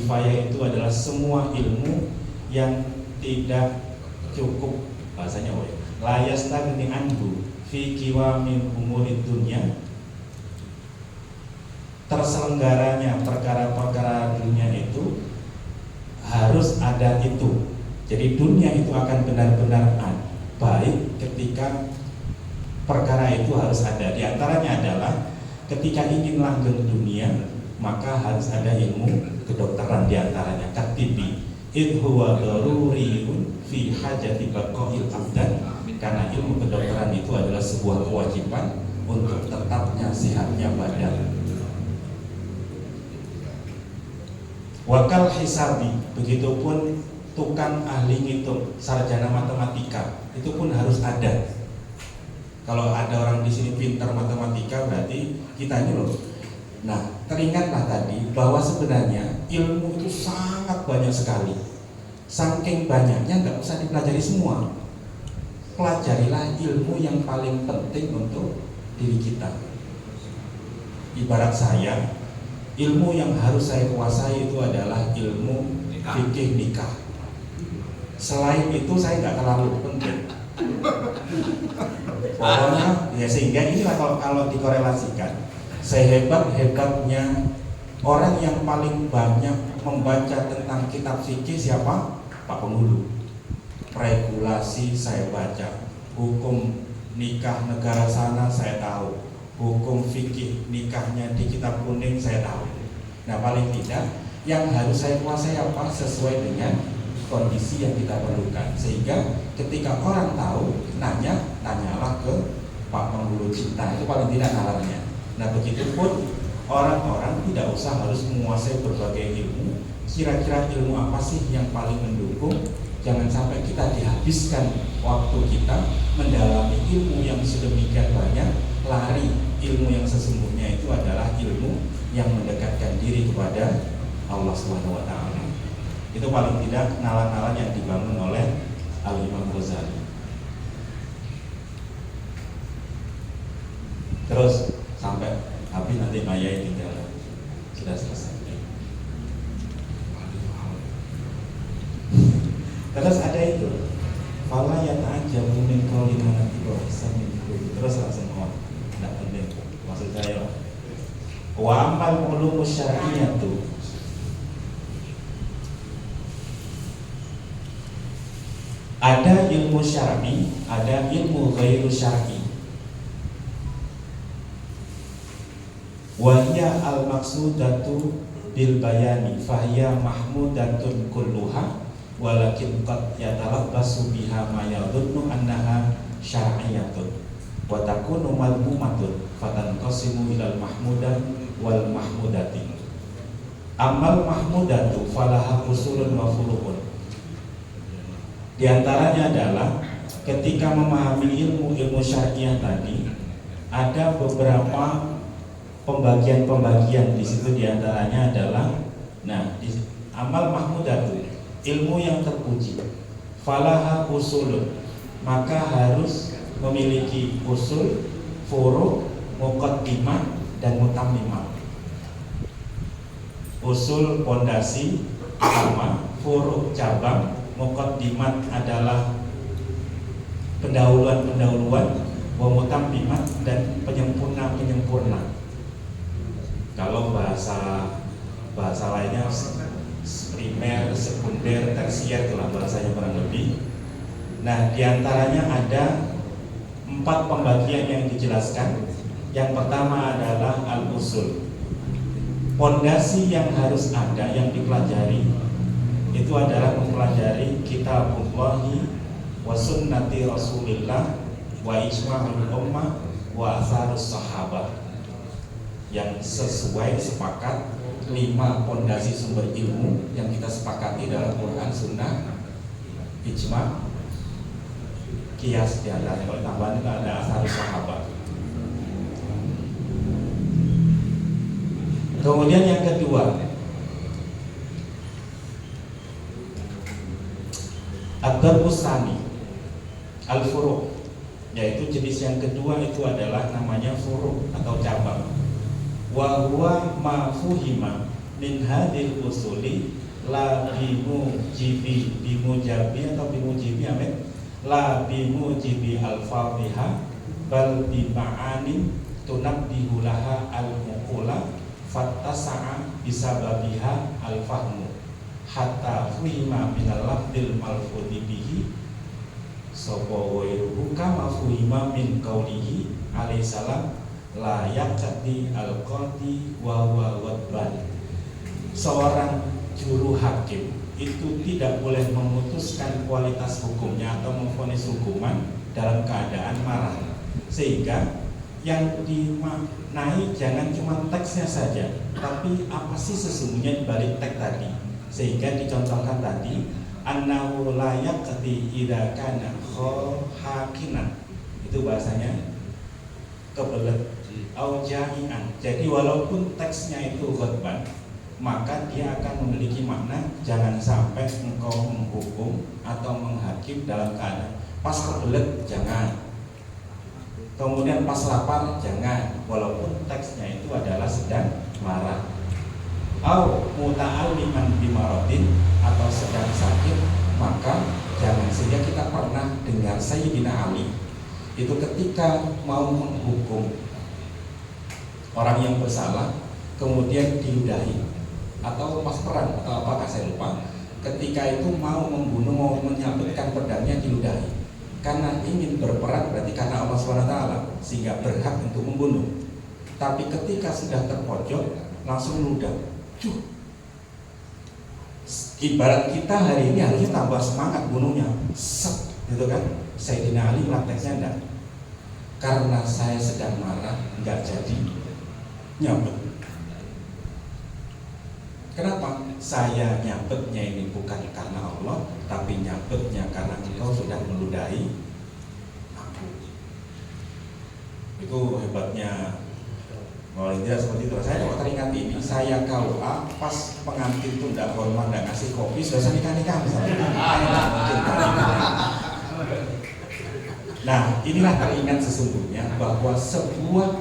kifayah itu adalah semua ilmu yang tidak cukup, bahasanya la yastagni anhu fi qiwamin umurid dunya, terselenggaranya perkara-perkara dunia itu harus ada itu. Jadi dunia itu akan benar-benar baik ketika perkara itu harus ada. Di antaranya adalah ketika ingin langgeng dunia, maka harus ada ilmu kedokteran. Di antaranya katibi id huwa daruriyun fi hajati baqail abdan, karena ilmu kedokteran itu adalah sebuah kewajiban untuk tetapnya sehatnya badan. Wakal hisabi, begitupun tukang ahli ngitung, sarjana matematika, itu pun harus ada. Kalau ada orang di sini pintar matematika, berarti kita ini loh. Nah, teringatlah tadi bahwa sebenarnya ilmu itu sangat banyak sekali. Saking banyaknya nggak usah dipelajari semua. Pelajarilah ilmu yang paling penting untuk diri kita. Ibarat saya, ilmu yang harus saya kuasai itu adalah ilmu fikih nikah. Selain itu saya nggak terlalu penting. Pokoknya ya, sehingga inilah kalau dikorelasikan, sehebat-hebatnya orang yang paling banyak membaca tentang kitab fikih siapa? Pak Penghulu. Regulasi saya baca, hukum nikah negara sana saya tahu, hukum fikih nikahnya di kitab kuning saya tahu. Nah, paling tidak yang harus saya kuasai apa? Sesuai dengan kondisi yang kita perlukan. Sehingga ketika orang tahu, tanyalah ke Pak Penghulu Cinta, itu paling tidak nalarnya. Nah, begitupun orang-orang tidak usah harus menguasai berbagai ilmu. Kira-kira ilmu apa sih yang paling mendukung? Jangan sampai kita dihabiskan waktu kita mendalami ilmu yang sedemikian banyak, lari ilmu yang sesungguhnya itu adalah ilmu yang mendekatkan diri kepada Allah Subhanahu wa taala. Itu paling tidak nalar-nalar yang dibangun oleh Al-Imam Ghazali. Terus sampai habis nanti Maya tinggal sudah selesai. Terus ada itu, fala yata'ajjabu min qawli man ibahsan minkum. Terus langsung tidak penting. Maksud saya, wa amal ulumu syar'iyyatu, ada ilmu syar'i, ada ilmu ghairu syar'i. Wa hiya al-maqsudatu bil bayani fahiya mahmudatun kulluha walakin qad yatalabbasu biha ma yadhunnu annaha syar'iyyatun wa takunu madmumatun fatanqasimu ilal mahmudan wal mahmudati. Amal mahmudatu falaha usulun wa furu'un. Di antaranya adalah ketika memahami ilmu syar'iyah tadi, ada beberapa pembagian-pembagian di situ. Di antaranya adalah, amal mahmudatu, ilmu yang terpuji, falaha usulun, maka harus memiliki usul, furu', muqaddimah, dan mutammimah. Usul pondasi utama, furu' cabang, muqaddimat adalah pendahuluan-pendahuluan, wa mutammimat dan penyempurna-penyempurna. Kalau bahasa lainnya primer, sekunder, tersier, itulah bahasanya kurang lebih. Nah, diantaranya ada 4 pembagian yang dijelaskan. Yang pertama adalah al-usul, pondasi yang harus ada, yang dipelajari itu adalah mempelajari kitabullahi wa sunnati rasulillah wa ijma'ul ummah wa atharus sahabat, yang sesuai sepakat 5 pondasi sumber ilmu yang kita sepakati dalam Quran, Sunnah, ijma', kias. Di antaranya kalau tambahan itu ada atharus sahabat. Kemudian yang kedua, ad-darbus tsani, al-furu', yaitu jenis yang kedua itu adalah namanya furu' atau cabang. Wa huwa ma fuhima min hadil usuli la bimujabi atau bimujibi amin la bimujibi al-fadhiha bal bima'anin tunabbihu laha al-muqula fattasa'a bisababiha al-fahmu hatta fuhima minal lafdil malfudhi bihi sapa wairuhu kama fuhima min qaulihi alaihi salam la yaqti al-qadi wa huwa ghadban. Seorang juru hakim itu tidak boleh memutuskan kualitas hukumnya atau memvonis hukuman dalam keadaan marah, sehingga yang dimaknai jangan cuma teksnya saja, tapi apa sih sesungguhnya di balik teks tadi. Sehingga dicontohkan tadi annahu la yaqti idza kana hakinan, itu bahasanya kebelet au jami'an. Jadi walaupun teksnya itu khutbah, maka dia akan memiliki makna jangan sampai engkau menghukum atau menghakim dalam keadaan pas kebelet, jangan, kemudian pas lapar, jangan, walaupun teksnya itu adalah sedang marah. Au muta'alliman bimaradin, atau sedang sakit, maka jangan. Sehingga kita pernah dengar Sayyidina Ali itu ketika mau menghukum orang yang bersalah kemudian diludahi, atau pas perang atau apakah saya lupa, ketika itu mau membunuh, mau menyabetkan pedangnya diludahi karena ingin berperang, berarti karena Allah SWT sehingga berhak untuk membunuh. Tapi ketika sudah terpojok langsung ludah. Ibarat kita hari ini harusnya tambah semangat bunuhnya, set, gitu kan? Sayyidina Ali prakteknya enggak, karena saya sedang marah enggak jadi nyabet. Kenapa? Saya nyabetnya ini bukan karena Allah, tapi nyabetnya karena engkau sudah meludahi aku. Itu hebatnya. Kalau tidak seperti itu, saya kok teringat ini, saya KUA pas pengantin itu tidak hormat, tidak ngasih kopi, sudah nikah misalnya. Nah, inilah teringat sesungguhnya bahwa sebuah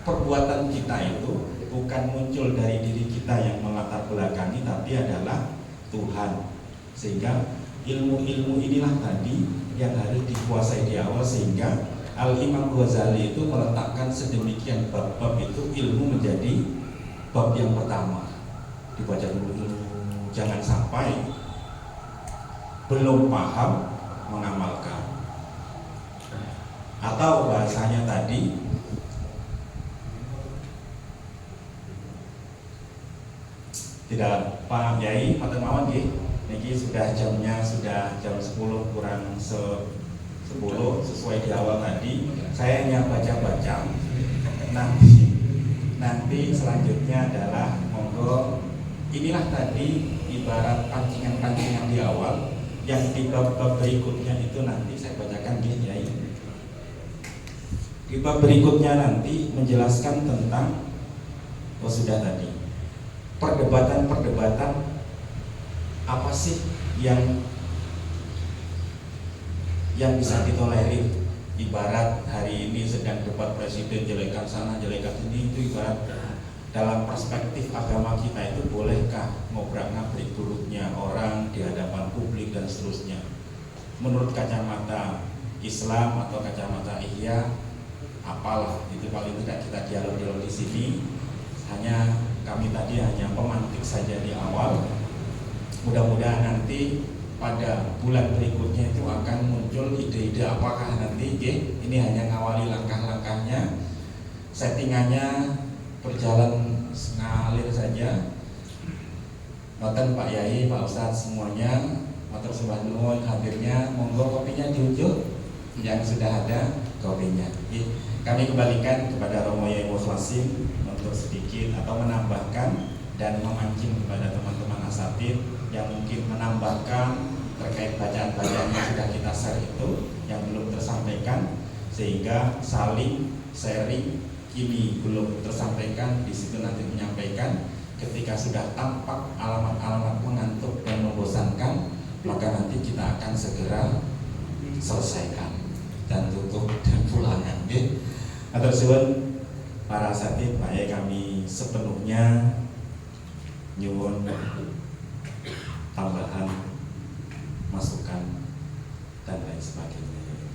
perbuatan kita itu bukan muncul dari diri kita yang melatar belakangi, tapi adalah Tuhan. Sehingga ilmu-ilmu inilah tadi yang harus dikuasai di awal, sehingga Al-Imam Ghazali itu meletakkan sedemikian bab-bab itu ilmu menjadi bab yang pertama. Dibaca dulu, jangan sampai belum paham mengamalkan. Atau bahasanya tadi, tidak Pak Yai, Pak Temawan niki sudah jamnya sudah jam 10 kurang 10 sesuai di awal tadi. Saya hanya baca-baca. Nanti selanjutnya adalah monggo, inilah tadi ibarat pancingan-pancingan di awal, yang di bab-bab berikutnya itu nanti saya bacakan Yai. Di bab berikutnya nanti menjelaskan tentang sudah tadi perdebatan-perdebatan apa sih yang bisa ditolerir. Ibarat hari ini sedang debat presiden, jelekan sana jelekan sini, itu ibarat dalam perspektif agama kita itu bolehkah ngobrak-ngabrik buruknya orang di hadapan publik dan seterusnya. Menurut kacamata Islam atau kacamata Ihya, apalah itu, paling tidak kita dialog-dialog di sini. Hanya kami tadi hanya pemantik saja di awal. Mudah-mudahan nanti pada bulan berikutnya itu akan muncul ide-ide apakah nanti ini hanya ngawali langkah-langkahnya, settingannya berjalan ngalir saja. Noten Pak Yai, Pak Ustadz semuanya, matur sembah nuwun hadirnya, monggo kopinya diunjuk yang sudah ada kopinya. Kami kembalikan kepada Romo Yai Mukhlasin untuk sedikit atau menambahkan dan memancing kepada teman-teman asatid yang mungkin menambahkan terkait bacaan-bacaan yang sudah kita share itu yang belum tersampaikan, sehingga saling sharing ini belum tersampaikan, di situ nanti menyampaikan. Ketika sudah tampak alamat-alamat mengantuk dan membosankan, maka nanti kita akan segera selesaikan dan tutup dan pulangan. Atur suwun para asatid, kami sepenuhnya nyuwun tambahan masukan dan lain sebagainya.